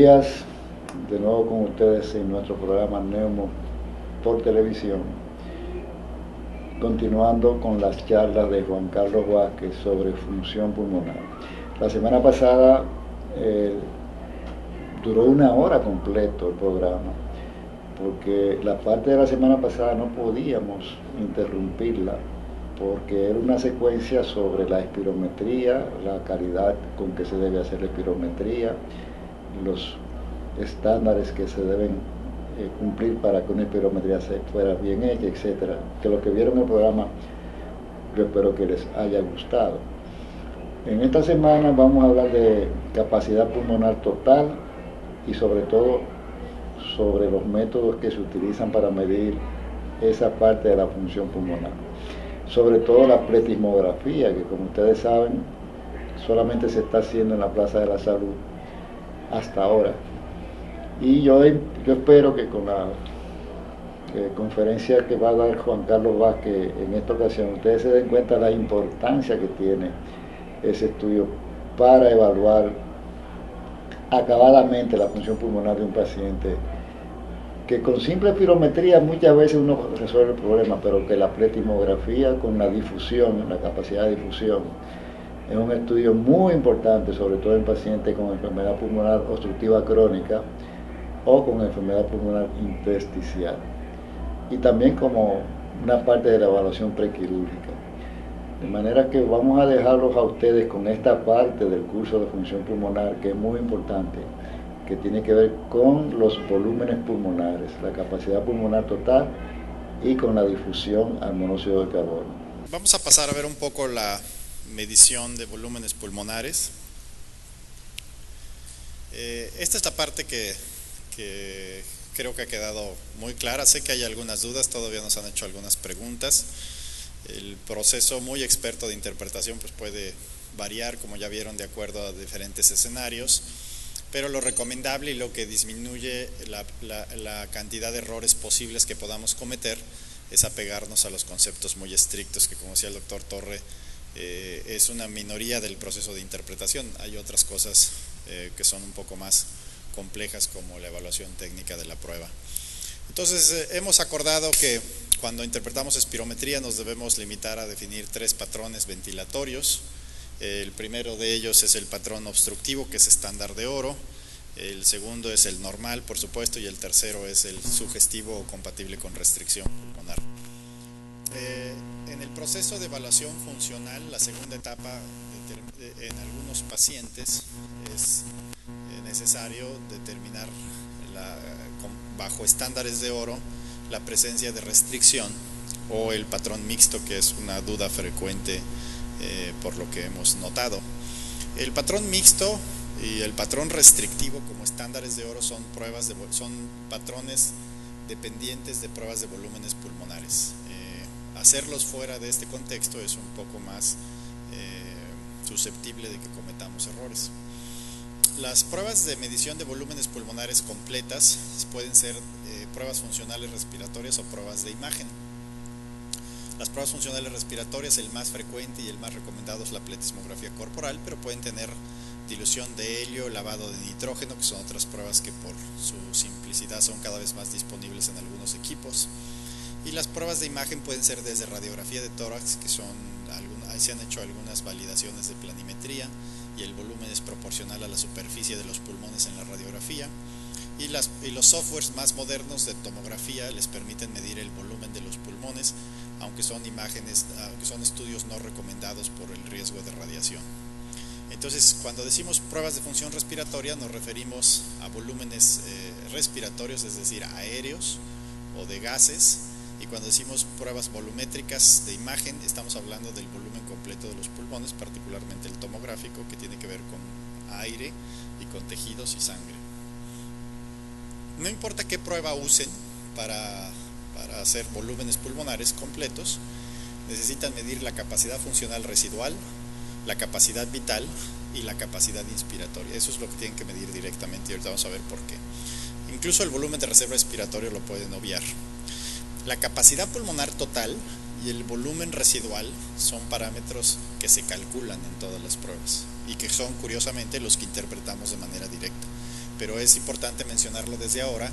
días, de nuevo con ustedes en nuestro programa Neumo por televisión, continuando con las charlas de Juan Carlos Vázquez sobre función pulmonar. La semana pasada duró 1 hora completo el programa, porque la parte de la semana pasada no podíamos interrumpirla, porque era una secuencia sobre la espirometría, la calidad con que se debe hacer la espirometría, los estándares que se deben cumplir para que una espirometría fuera bien hecha, etcétera. Que los que vieron el programa, yo espero que les haya gustado. En esta semana vamos a hablar de capacidad pulmonar total y sobre todo sobre los métodos que se utilizan para medir esa parte de la función pulmonar. Sobre todo la pletismografía, que como ustedes saben, solamente se está haciendo en la Plaza de la Salud hasta ahora. Y yo espero que con la conferencia que va a dar Juan Carlos Vázquez en esta ocasión, ustedes se den cuenta de la importancia que tiene ese estudio para evaluar acabadamente la función pulmonar de un paciente, que con simple espirometría muchas veces uno resuelve el problema, pero que la pletismografía con la difusión, la capacidad de difusión, es un estudio muy importante, sobre todo en pacientes con enfermedad pulmonar obstructiva crónica o con enfermedad pulmonar intersticial, y también como una parte de la evaluación prequirúrgica. De manera que vamos a dejarlos a ustedes con esta parte del curso de función pulmonar, que es muy importante, que tiene que ver con los volúmenes pulmonares, la capacidad pulmonar total y con la difusión al monóxido de carbono. Vamos a pasar a ver un poco la medición de volúmenes pulmonares. Esta es la parte que creo que ha quedado muy clara. Sé que hay algunas dudas, todavía nos han hecho algunas preguntas. El proceso muy experto de interpretación pues puede variar, como ya vieron, de acuerdo a diferentes escenarios, pero lo recomendable y lo que disminuye la cantidad de errores posibles que podamos cometer es apegarnos a los conceptos muy estrictos, que como decía el doctor Torre, es una minoría del proceso de interpretación. Hay otras cosas que son un poco más complejas, como la evaluación técnica de la prueba. Entonces hemos acordado que cuando interpretamos espirometría nos debemos limitar a definir 3 patrones ventilatorios. El primero de ellos es el patrón obstructivo, que es estándar de oro. El segundo es el normal, por supuesto, y el tercero es el sugestivo o compatible con restricción pulmonar. En el proceso de evaluación funcional, la segunda etapa en algunos pacientes es necesario determinar bajo estándares de oro la presencia de restricción o el patrón mixto, que es una duda frecuente por lo que hemos notado. El patrón mixto y el patrón restrictivo como estándares de oro son patrones dependientes de pruebas de volúmenes pulmonares. Hacerlos fuera de este contexto es un poco más susceptible de que cometamos errores. Las pruebas de medición de volúmenes pulmonares completas pueden ser pruebas funcionales respiratorias o pruebas de imagen. Las pruebas funcionales respiratorias, el más frecuente y el más recomendado es la pletismografía corporal, pero pueden tener dilución de helio, lavado de nitrógeno, que son otras pruebas que por su simplicidad son cada vez más disponibles en algunos equipos. Y las pruebas de imagen pueden ser desde radiografía de tórax, que ahí se han hecho algunas validaciones de planimetría, y el volumen es proporcional a la superficie de los pulmones en la radiografía, y los softwares más modernos de tomografía les permiten medir el volumen de los pulmones, aunque son estudios no recomendados por el riesgo de radiación. Entonces, cuando decimos pruebas de función respiratoria nos referimos a volúmenes respiratorios, es decir, aéreos o de gases, y cuando decimos pruebas volumétricas de imagen estamos hablando del volumen completo de los pulmones, particularmente el tomográfico, que tiene que ver con aire y con tejidos y sangre. No importa qué prueba usen para hacer volúmenes pulmonares completos, necesitan medir la capacidad funcional residual, la capacidad vital y la capacidad inspiratoria. Eso es lo que tienen que medir directamente y ahorita vamos a ver por qué. Incluso el volumen de reserva respiratorio lo pueden obviar. La capacidad pulmonar total y el volumen residual son parámetros que se calculan en todas las pruebas y que son, curiosamente, los que interpretamos de manera directa. pero es importante mencionarlo desde ahora,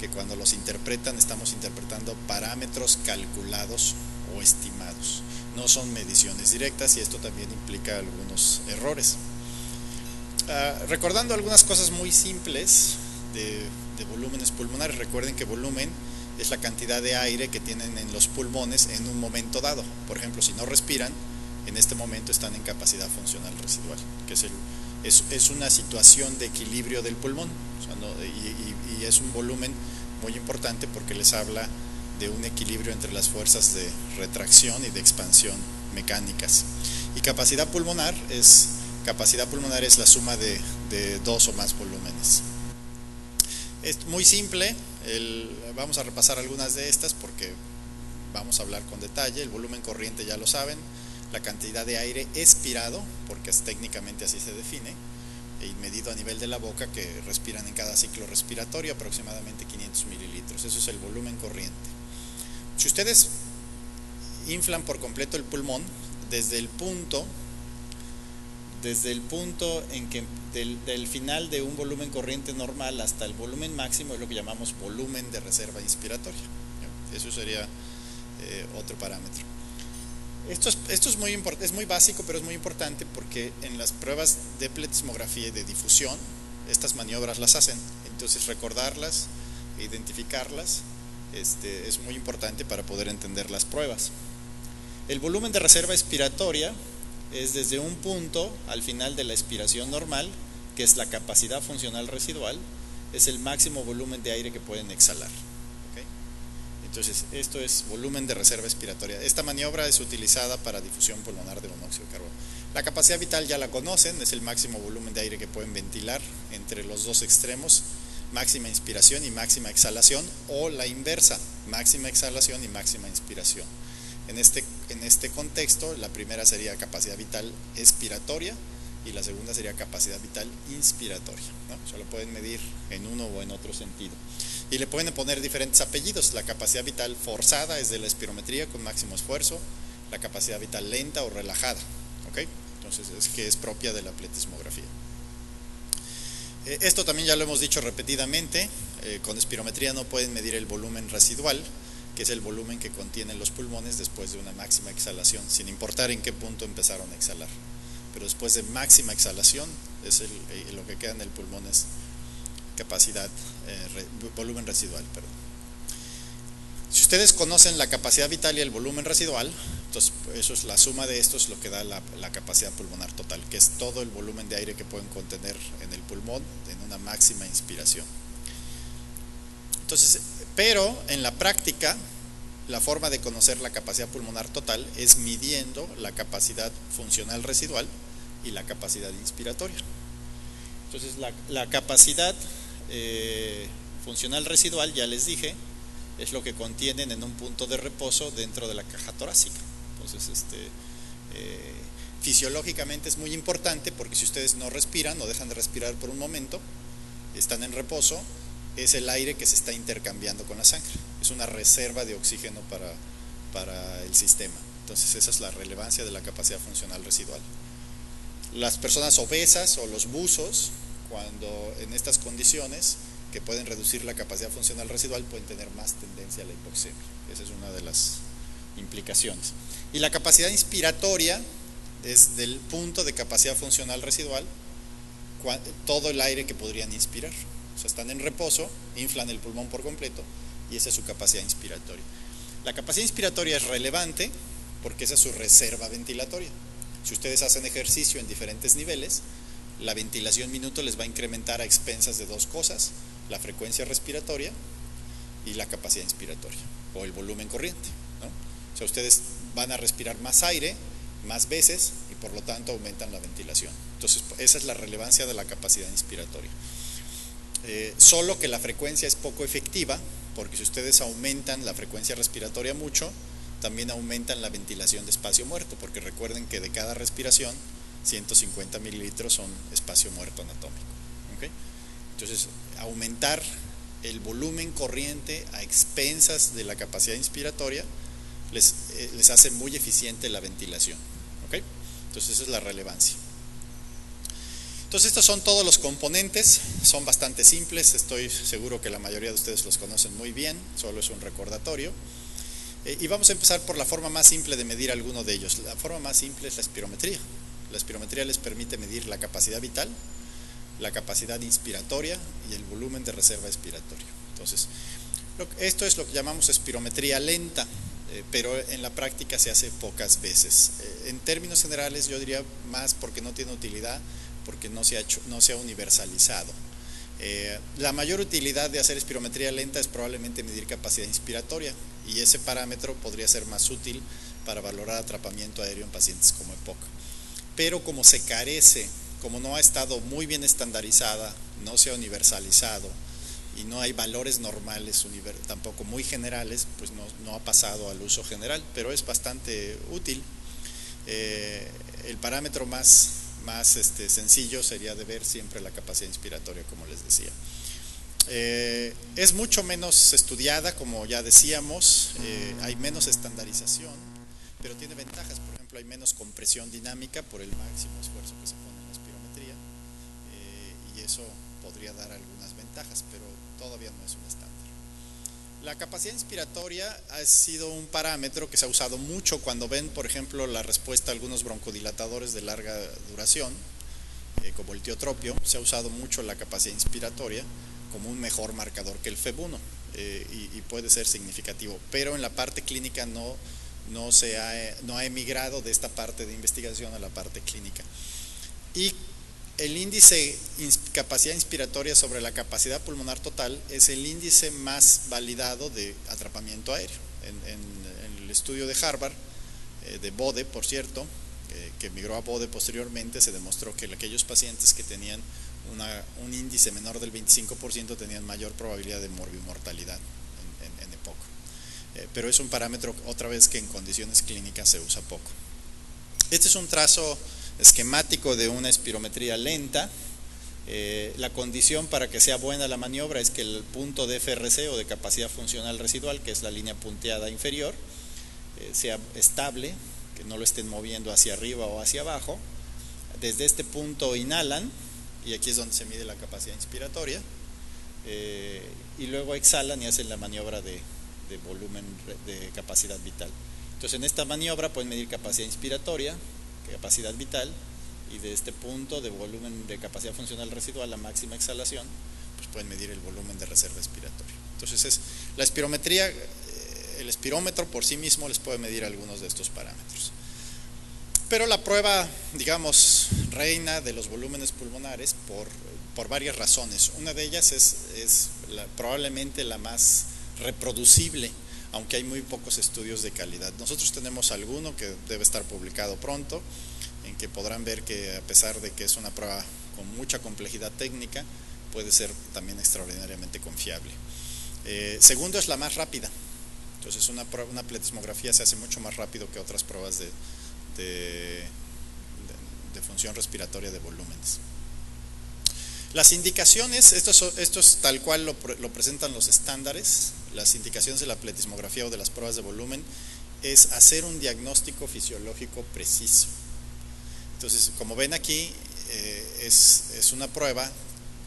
que cuando los interpretan estamos interpretando parámetros calculados o estimados, no son mediciones directas, y esto también implica algunos errores. Recordando algunas cosas muy simples de volúmenes pulmonares, recuerden que volumen es la cantidad de aire que tienen en los pulmones en un momento dado. Por ejemplo, si no respiran, en este momento están en capacidad funcional residual, que es una situación de equilibrio del pulmón, o sea, y es un volumen muy importante porque les habla de un equilibrio entre las fuerzas de retracción y de expansión mecánicas. Y capacidad pulmonar es la suma de dos o más volúmenes. Es muy simple, vamos a repasar algunas de estas porque vamos a hablar con detalle. El volumen corriente ya lo saben, la cantidad de aire expirado, porque técnicamente así se define, y medido a nivel de la boca, que respiran en cada ciclo respiratorio aproximadamente 500 mililitros. Eso es el volumen corriente. Si ustedes inflan por completo el pulmón, desde el punto en que del final de un volumen corriente normal hasta el volumen máximo, es lo que llamamos volumen de reserva inspiratoria. Eso sería otro parámetro. Esto es muy básico, pero es muy importante porque en las pruebas de pletismografía y de difusión estas maniobras las hacen. Entonces recordarlas, identificarlas, es muy importante para poder entender las pruebas. El volumen de reserva expiratoria es desde un punto al final de la expiración normal, que es la capacidad funcional residual, es el máximo volumen de aire que pueden exhalar. ¿Okay? Entonces, esto es volumen de reserva expiratoria. Esta maniobra es utilizada para difusión pulmonar de monóxido de carbono. La capacidad vital ya la conocen, es el máximo volumen de aire que pueden ventilar entre los dos extremos, máxima inspiración y máxima exhalación, o la inversa, máxima exhalación y máxima inspiración. En este contexto, la primera sería capacidad vital expiratoria y la segunda sería capacidad vital inspiratoria, ¿no? O sea, lo pueden medir en uno o en otro sentido. Y le pueden poner diferentes apellidos. La capacidad vital forzada es de la espirometría con máximo esfuerzo, la capacidad vital lenta o relajada, ¿ok? Entonces, es propia de la pletismografía. Esto también ya lo hemos dicho repetidamente, con espirometría no pueden medir el volumen residual, que es el volumen que contienen los pulmones después de una máxima exhalación, sin importar en qué punto empezaron a exhalar. Pero después de máxima exhalación, lo que queda en el pulmón es volumen residual. Perdón. Si ustedes conocen la capacidad vital y el volumen residual, entonces eso es la suma de esto, es lo que da la capacidad pulmonar total, que es todo el volumen de aire que pueden contener en el pulmón en una máxima inspiración. Entonces, pero en la práctica, la forma de conocer la capacidad pulmonar total es midiendo la capacidad funcional residual y la capacidad inspiratoria. Entonces, la capacidad funcional residual, ya les dije, es lo que contienen en un punto de reposo dentro de la caja torácica. Entonces, fisiológicamente es muy importante porque si ustedes no respiran o dejan de respirar por un momento, están en reposo, es el aire que se está intercambiando con la sangre, es una reserva de oxígeno para el sistema. Entonces esa es la relevancia de la capacidad funcional residual. Las personas obesas o los buzos, cuando en estas condiciones que pueden reducir la capacidad funcional residual, pueden tener más tendencia a la hipoxemia. Esa es una de las implicaciones. Y la capacidad inspiratoria es del punto de capacidad funcional residual, todo el aire que podrían inspirar. O sea, están en reposo, inflan el pulmón por completo y esa es su capacidad inspiratoria. La capacidad inspiratoria es relevante porque esa es su reserva ventilatoria. Si ustedes hacen ejercicio en diferentes niveles, la ventilación minuto les va a incrementar a expensas de dos cosas: la frecuencia respiratoria y la capacidad inspiratoria o el volumen corriente, ¿no? O sea, ustedes van a respirar más aire, más veces y por lo tanto aumentan la ventilación. Entonces, esa es la relevancia de la capacidad inspiratoria. Solo que la frecuencia es poco efectiva porque si ustedes aumentan la frecuencia respiratoria mucho, también aumentan la ventilación de espacio muerto, porque recuerden que de cada respiración 150 mililitros son espacio muerto anatómico. ¿Okay? Entonces, aumentar el volumen corriente a expensas de la capacidad inspiratoria les hace muy eficiente la ventilación. ¿Okay? Entonces, esa es la relevancia. Entonces estos son todos los componentes, son bastante simples, estoy seguro que la mayoría de ustedes los conocen muy bien, solo es un recordatorio. Y vamos a empezar por la forma más simple de medir alguno de ellos. La forma más simple es la espirometría. La espirometría les permite medir la capacidad vital, la capacidad inspiratoria y el volumen de reserva expiratorio. Entonces, esto es lo que llamamos espirometría lenta, pero en la práctica se hace pocas veces. En términos generales yo diría más porque no tiene utilidad, porque no se ha universalizado. La mayor utilidad de hacer espirometría lenta es probablemente medir capacidad inspiratoria, y ese parámetro podría ser más útil para valorar atrapamiento aéreo en pacientes como EPOC. Pero como se carece, como no ha estado muy bien estandarizada, no se ha universalizado y no hay valores normales tampoco muy generales, pues no ha pasado al uso general, pero es bastante útil. El parámetro más sencillo sería de ver siempre la capacidad inspiratoria, como les decía. Es mucho menos estudiada, como ya decíamos, hay menos estandarización, pero tiene ventajas. Por ejemplo, hay menos compresión dinámica por el máximo esfuerzo que se pone en la espirometría, y eso podría dar algunas ventajas, pero todavía no es un estándar. La capacidad inspiratoria ha sido un parámetro que se ha usado mucho cuando ven, por ejemplo, la respuesta a algunos broncodilatadores de larga duración, como el tiotropio. Se ha usado mucho la capacidad inspiratoria como un mejor marcador que el FEV1, y puede ser significativo, pero en la parte clínica no ha emigrado de esta parte de investigación a la parte clínica. Y el índice capacidad inspiratoria sobre la capacidad pulmonar total es el índice más validado de atrapamiento aéreo. En el estudio de Harvard, de Bode, por cierto, que migró a Bode posteriormente, se demostró que aquellos pacientes que tenían un índice menor del 25% tenían mayor probabilidad de morbimortalidad en EPOC. Pero es un parámetro, otra vez, que en condiciones clínicas se usa poco. Este es un trazo esquemático de una espirometría lenta. La condición para que sea buena la maniobra es que el punto de FRC, o de capacidad funcional residual, que es la línea punteada inferior, sea estable, que no lo estén moviendo hacia arriba o hacia abajo. Desde este punto inhalan, y aquí es donde se mide la capacidad inspiratoria, y luego exhalan y hacen la maniobra de volumen de capacidad vital. Entonces, en esta maniobra pueden medir capacidad inspiratoria, capacidad vital, y de este punto de volumen de capacidad funcional residual, la máxima exhalación, pues pueden medir el volumen de reserva expiratoria. Entonces, la espirometría, el espirómetro por sí mismo les puede medir algunos de estos parámetros. Pero la prueba, digamos, reina de los volúmenes pulmonares por varias razones. Una de ellas es probablemente la más reproducible, aunque hay muy pocos estudios de calidad. Nosotros tenemos alguno que debe estar publicado pronto, en que podrán ver que, a pesar de que es una prueba con mucha complejidad técnica, puede ser también extraordinariamente confiable. Segundo, es la más rápida. Entonces, una pletismografía se hace mucho más rápido que otras pruebas de función respiratoria de volúmenes. Las indicaciones, esto es tal cual lo presentan los estándares. Las indicaciones de la pletismografía o de las pruebas de volumen es hacer un diagnóstico fisiológico preciso. Entonces, como ven aquí, es una prueba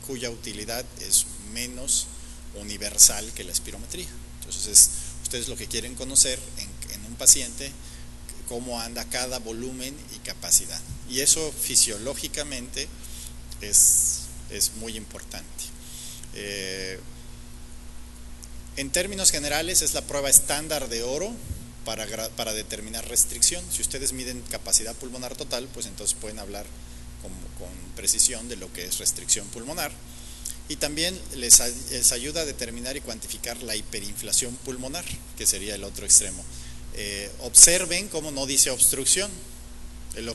cuya utilidad es menos universal que la espirometría. Entonces, ustedes lo que quieren conocer en un paciente, cómo anda cada volumen y capacidad. Y eso fisiológicamente es muy importante. En términos generales, es la prueba estándar de oro para determinar restricción. Si ustedes miden capacidad pulmonar total, pues entonces pueden hablar con precisión de lo que es restricción pulmonar. Y también les ayuda a determinar y cuantificar la hiperinflación pulmonar, que sería el otro extremo. Observen cómo no dice obstrucción. La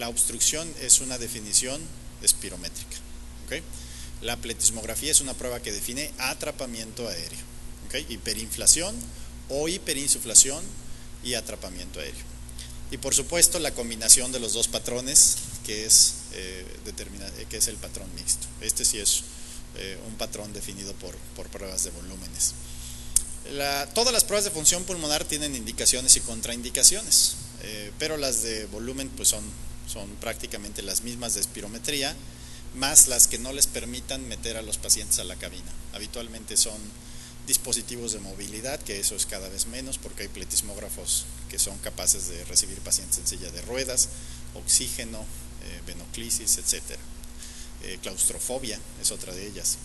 obstrucción es una definición espirométrica. ¿Okay? La pletismografía es una prueba que define atrapamiento aéreo. ¿Okay? Hiperinflación o hiperinsuflación y atrapamiento aéreo. Y por supuesto la combinación de los dos patrones, que es el patrón mixto. Este sí es un patrón definido por pruebas de volúmenes. Todas las pruebas de función pulmonar tienen indicaciones y contraindicaciones, pero las de volumen pues son son prácticamente las mismas de espirometría, más las que no les permitan meter a los pacientes a la cabina. Habitualmente son dispositivos de movilidad, que eso es cada vez menos porque hay pletismógrafos que son capaces de recibir pacientes en silla de ruedas, oxígeno, venoclisis, etcétera. Claustrofobia es otra de ellas.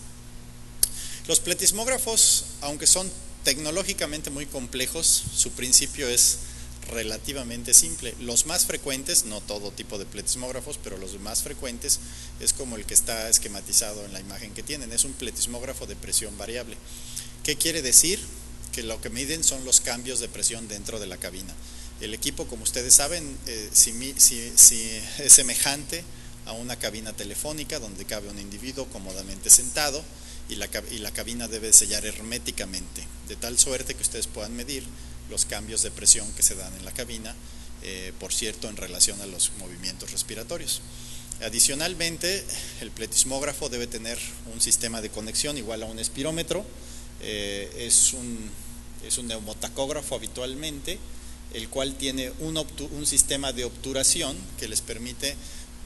Los pletismógrafos, aunque son tecnológicamente muy complejos, su principio es relativamente simple. Los más frecuentes, no todo tipo de pletismógrafos, pero los más frecuentes es como el que está esquematizado en la imagen que tienen. Es un pletismógrafo de presión variable. ¿Qué quiere decir? Que lo que miden son los cambios de presión dentro de la cabina. El equipo, como ustedes saben, si es semejante a una cabina telefónica donde cabe un individuo cómodamente sentado, y la cabina debe sellar herméticamente, de tal suerte que ustedes puedan medir los cambios de presión que se dan en la cabina, por cierto, en relación a los movimientos respiratorios. Adicionalmente, el pletismógrafo debe tener un sistema de conexión igual a un espirómetro. Es un neumotacógrafo habitualmente, el cual tiene un sistema de obturación que les permite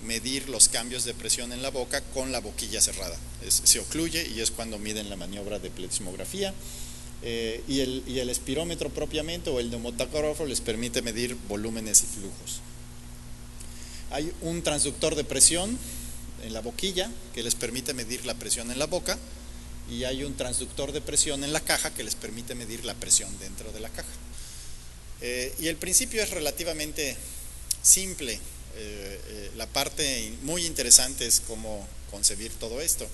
medir los cambios de presión en la boca con la boquilla cerrada. Se ocluye y es cuando miden la maniobra de pletismografía. Y el espirómetro propiamente, o el neumotacógrafo, les permite medir volúmenes y flujos. Hay un transductor de presión en la boquilla que les permite medir la presión en la boca, y hay un transductor de presión en la caja que les permite medir la presión dentro de la caja. Y el principio es relativamente simple. La parte muy interesante es cómo concebir todo esto.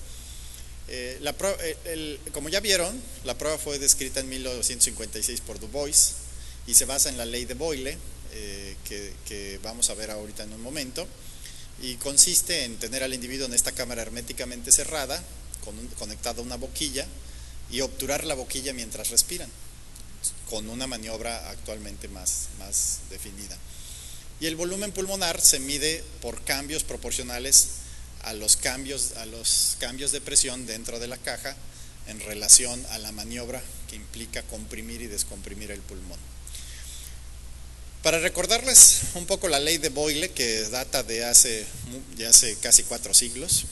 Como ya vieron, la prueba fue descrita en 1956 por Du Bois y se basa en la ley de Boyle, que vamos a ver ahorita en un momento, y consiste en tener al individuo en esta cámara herméticamente cerrada, conectado a una boquilla, y obturar la boquilla mientras respiran, con una maniobra actualmente más definida. Y el volumen pulmonar se mide por cambios proporcionales a los cambios de presión dentro de la caja en relación a la maniobra que implica comprimir y descomprimir el pulmón. Para recordarles un poco la ley de Boyle, que data de hace casi 4 siglos,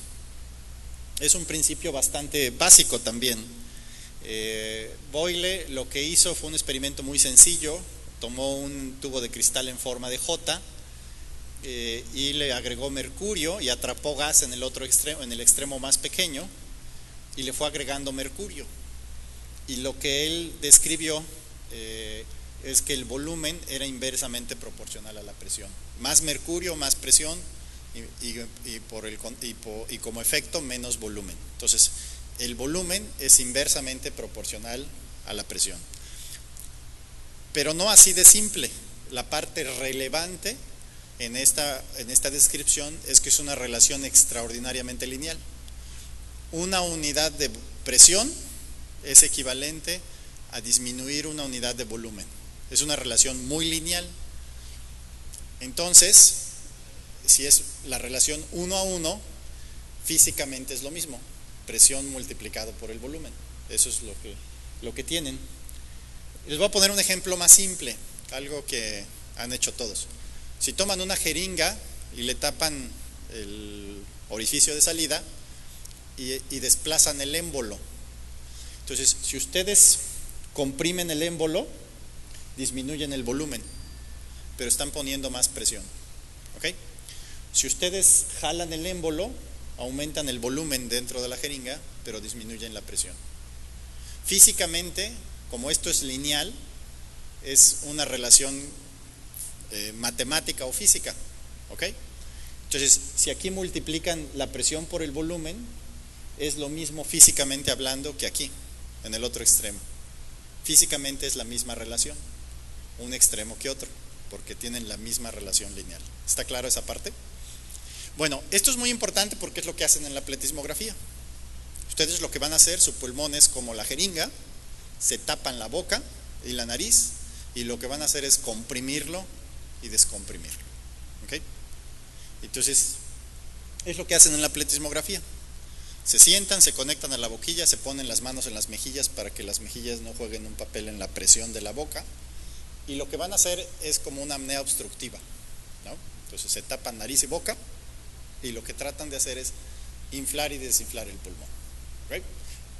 es un principio bastante básico también. Boyle lo que hizo fue un experimento muy sencillo. Tomó un tubo de cristal en forma de J y le agregó mercurio y atrapó gas en el otro extremo, en el extremo más pequeño, y le fue agregando mercurio. Y lo que él describió es que el volumen era inversamente proporcional a la presión. Más mercurio, más presión, y como efecto menos volumen. Entonces, el volumen es inversamente proporcional a la presión. Pero no así de simple. La parte relevante en esta descripción es que es una relación extraordinariamente lineal. Una unidad de presión es equivalente a disminuir una unidad de volumen. Es una relación muy lineal. Entonces, si es la relación 1 a 1, físicamente es lo mismo. Presión multiplicado por el volumen. Eso es lo que tienen. Les voy a poner un ejemplo más simple, algo que han hecho todos. Si toman una jeringa y le tapan el orificio de salida y desplazan el émbolo, entonces si ustedes comprimen el émbolo, disminuyen el volumen, pero están poniendo más presión. ¿Ok? Si ustedes jalan el émbolo, aumentan el volumen dentro de la jeringa, pero disminuyen la presión. Físicamente, como esto es lineal, es una relación matemática o física. ¿Ok? Entonces, si aquí multiplican la presión por el volumen, es lo mismo físicamente hablando que aquí, en el otro extremo. Físicamente es la misma relación, un extremo que otro, porque tienen la misma relación lineal. ¿Está claro esa parte? Bueno, esto es muy importante porque es lo que hacen en la pletismografía. Ustedes lo que van a hacer, su pulmón es como la jeringa, se tapan la boca y la nariz, y lo que van a hacer es comprimirlo y descomprimirlo. ¿Ok? Entonces, es lo que hacen en la pletismografía. Se sientan, se conectan a la boquilla, se ponen las manos en las mejillas para que las mejillas no jueguen un papel en la presión de la boca, y lo que van a hacer es como una apnea obstructiva, ¿no? Entonces se tapan nariz y boca y lo que tratan de hacer es inflar y desinflar el pulmón. ¿Okay?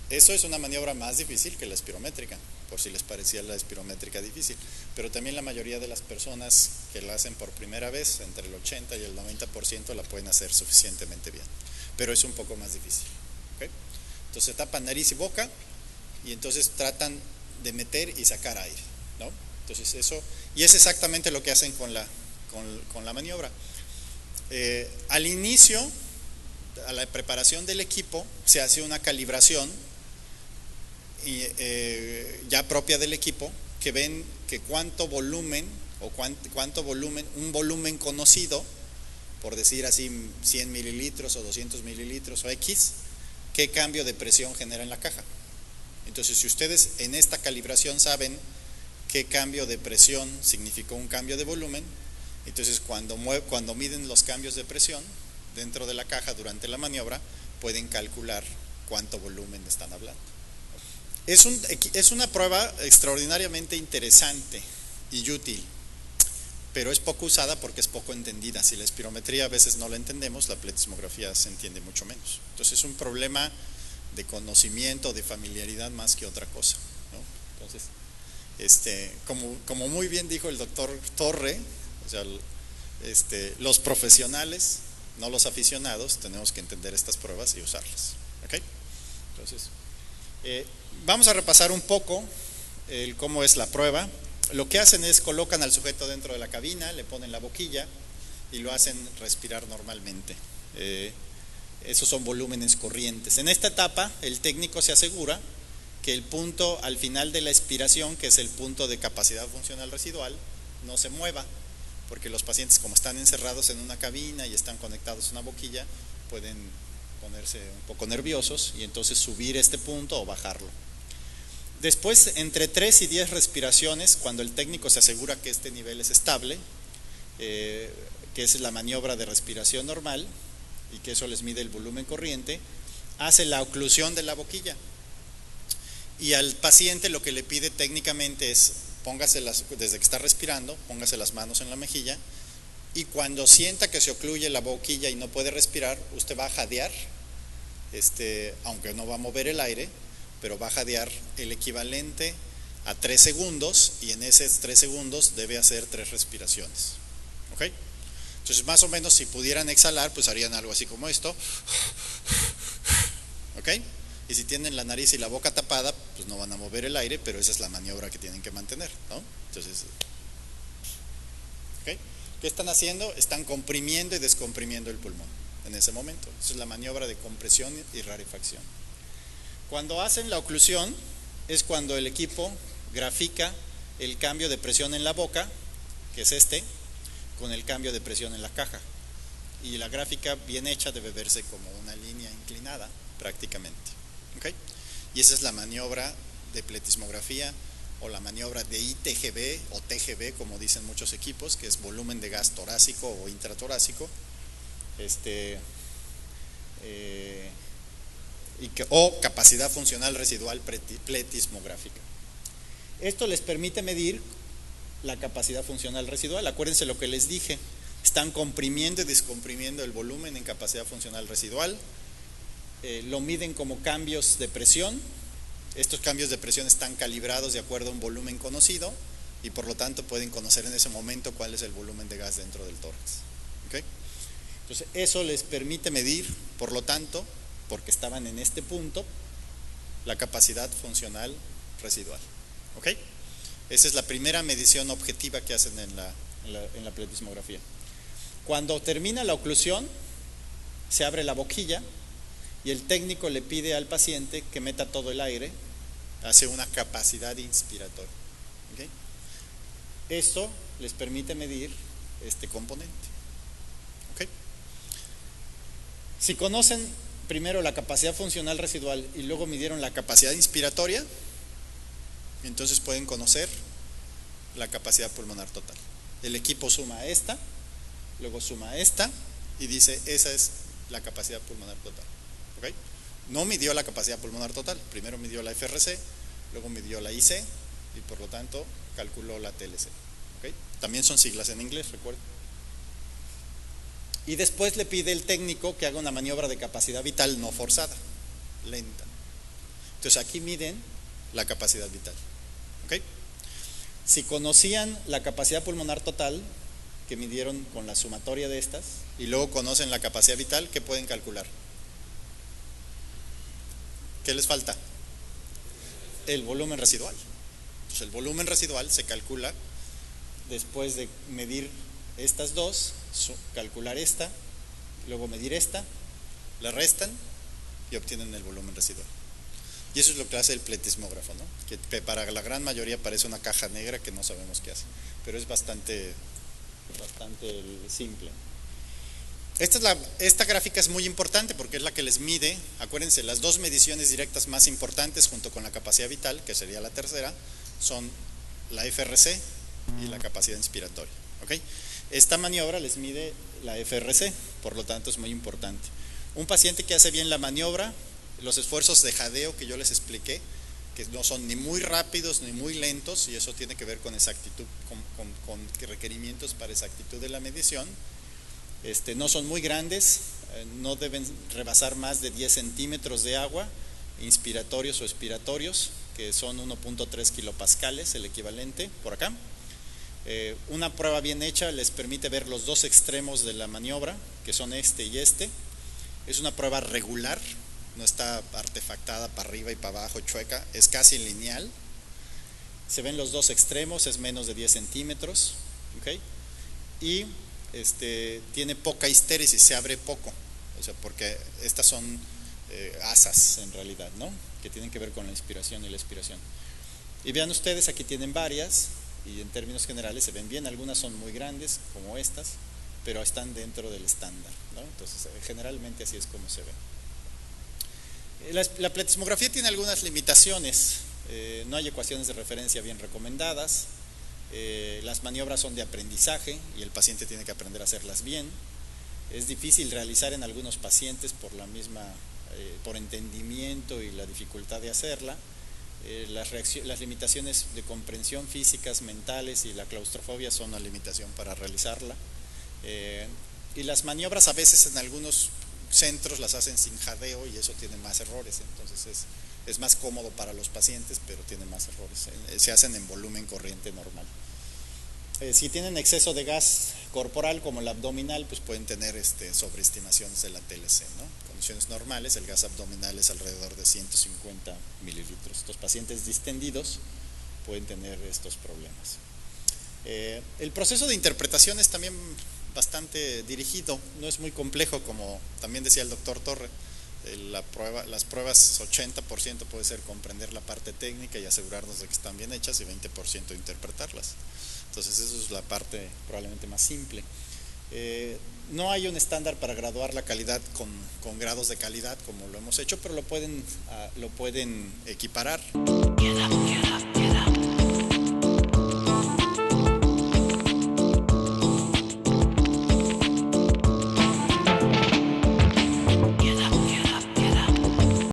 Eso es una maniobra más difícil que la espirométrica, por si les parecía la espirométrica difícil, pero también la mayoría de las personas que la hacen por primera vez, entre el 80 y el 90% la pueden hacer suficientemente bien, pero es un poco más difícil. ¿Okay? Entonces tapan nariz y boca y entonces tratan de meter y sacar aire, ¿no? Entonces eso, y es exactamente lo que hacen con la maniobra. Al inicio, a la preparación del equipo, se hace una calibración ya propia del equipo, que ven que cuánto volumen, un volumen conocido, por decir así 100 mililitros o 200 mililitros o X, qué cambio de presión genera en la caja. Entonces, si ustedes en esta calibración saben qué cambio de presión significó un cambio de volumen, entonces cuando miden los cambios de presión dentro de la caja durante la maniobra, pueden calcular cuánto volumen están hablando. Es una prueba extraordinariamente interesante y útil, pero es poco usada porque es poco entendida. Si la espirometría a veces no la entendemos, la pletismografía se entiende mucho menos. Entonces es un problema de conocimiento, de familiaridad más que otra cosa, ¿no? Entonces, como muy bien dijo el doctor Torre, o sea, los profesionales, no los aficionados, tenemos que entender estas pruebas y usarlas. ¿Okay? Entonces, vamos a repasar un poco cómo es la prueba. Lo que hacen es colocan al sujeto dentro de la cabina, le ponen la boquilla y lo hacen respirar normalmente. Esos son volúmenes corrientes. En esta etapa, el técnico se asegura que el punto al final de la expiración, que es el punto de capacidad funcional residual, no se mueva, porque los pacientes, como están encerrados en una cabina y están conectados a una boquilla, pueden ponerse un poco nerviosos y entonces subir este punto o bajarlo. Después, entre 3 y 10 respiraciones, cuando el técnico se asegura que este nivel es estable, que es la maniobra de respiración normal y que eso les mide el volumen corriente, hace la oclusión de la boquilla. Y al paciente lo que le pide técnicamente es desde que está respirando, póngase las manos en la mejilla y cuando sienta que se ocluye la boquilla y no puede respirar, usted va a jadear, aunque no va a mover el aire, pero va a jadear el equivalente a 3 segundos y en esos 3 segundos debe hacer 3 respiraciones. ¿Ok? Entonces más o menos si pudieran exhalar, pues harían algo así como esto. ¿Ok? Y si tienen la nariz y la boca tapada, pues no van a mover el aire, pero esa es la maniobra que tienen que mantener, ¿no? Entonces, ¿okay? ¿Qué están haciendo? Están comprimiendo y descomprimiendo el pulmón en ese momento. Esa es la maniobra de compresión y rarefacción. Cuando hacen la oclusión, es cuando el equipo grafica el cambio de presión en la boca, que es con el cambio de presión en la caja. Y la gráfica bien hecha debe verse como una línea inclinada, prácticamente. ¿Okay? Y esa es la maniobra de pletismografía o la maniobra de ITGB o TGB, como dicen muchos equipos, que es volumen de gas torácico o intratorácico, o capacidad funcional residual pletismográfica. Esto les permite medir la capacidad funcional residual. Acuérdense lo que les dije, están comprimiendo y descomprimiendo el volumen en capacidad funcional residual. Lo miden como cambios de presión. Estos cambios de presión están calibrados de acuerdo a un volumen conocido y por lo tanto pueden conocer en ese momento cuál es el volumen de gas dentro del tórax. ¿Okay? Entonces eso les permite medir, por lo tanto, porque estaban en este punto, la capacidad funcional residual. ¿Okay? Esa es la primera medición objetiva que hacen en la pletismografía. Cuando termina la oclusión, se abre la boquilla y el técnico le pide al paciente que meta todo el aire, hace una capacidad inspiratoria. ¿Okay? Esto les permite medir este componente. ¿Okay? Si conocen primero la capacidad funcional residual y luego midieron la capacidad inspiratoria, entonces pueden conocer la capacidad pulmonar total. El equipo suma esta, luego suma esta y dice esa es la capacidad pulmonar total. ¿Okay? No midió la capacidad pulmonar total, primero midió la FRC, luego midió la IC y por lo tanto calculó la TLC. ¿Okay? También son siglas en inglés, recuerden. Y después le pide el técnico que haga una maniobra de capacidad vital no forzada, lenta. Entonces aquí miden la capacidad vital. ¿Okay? Si conocían la capacidad pulmonar total, que midieron con la sumatoria de estas, y luego conocen la capacidad vital, ¿qué pueden calcular? ¿Qué les falta? El volumen residual. Entonces el volumen residual se calcula después de medir estas dos, calcular esta, luego medir esta, la restan y obtienen el volumen residual. Y eso es lo que hace el pletismógrafo, ¿no? Que para la gran mayoría parece una caja negra que no sabemos qué hace, pero es bastante simple. Esta gráfica es muy importante porque es la que les mide, acuérdense, las dos mediciones directas más importantes junto con la capacidad vital, que sería la tercera, son la FRC y la capacidad inspiratoria. ¿Okay? Esta maniobra les mide la FRC, por lo tanto es muy importante. Un paciente que hace bien la maniobra, los esfuerzos de jadeo que yo les expliqué, que no son ni muy rápidos ni muy lentos, y eso tiene que ver con exactitud, con requerimientos para exactitud de la medición. No son muy grandes, no deben rebasar más de 10 centímetros de agua, inspiratorios o expiratorios, que son 1.3 kilopascales, el equivalente por acá. Una prueba bien hecha les permite ver los dos extremos de la maniobra, que son este y este. Es una prueba regular, no está artefactada para arriba y para abajo, chueca, es casi lineal. Se ven los dos extremos, es menos de 10 centímetros, ¿okay? Y tiene poca histéresis, se abre poco, o sea, porque estas son asas en realidad, ¿no? Que tienen que ver con la inspiración y la expiración. Y vean ustedes, aquí tienen varias, y en términos generales se ven bien, algunas son muy grandes, como estas, pero están dentro del estándar, ¿no? Entonces, generalmente así es como se ve. La pletismografía tiene algunas limitaciones, no hay ecuaciones de referencia bien recomendadas, las maniobras son de aprendizaje y el paciente tiene que aprender a hacerlas bien. Es difícil realizar en algunos pacientes por entendimiento y la dificultad de hacerla. Las limitaciones de comprensión físicas, mentales y la claustrofobia son una limitación para realizarla. Y las maniobras a veces en algunos centros las hacen sin jadeo y eso tiene más errores, entonces es más cómodo para los pacientes, pero tiene más errores. Se hacen en volumen corriente normal. Si tienen exceso de gas corporal como el abdominal, pues pueden tener sobreestimaciones de la TLC, ¿no? En condiciones normales el gas abdominal es alrededor de 150 mililitros. Estos pacientes distendidos pueden tener estos problemas. El proceso de interpretación es también bastante dirigido, no es muy complejo, como también decía el doctor Torre. Las pruebas 80% puede ser comprender la parte técnica y asegurarnos de que están bien hechas, y 20% interpretarlas. Entonces eso es la parte probablemente más simple. No hay un estándar para graduar la calidad con grados de calidad como lo hemos hecho, pero lo pueden equiparar.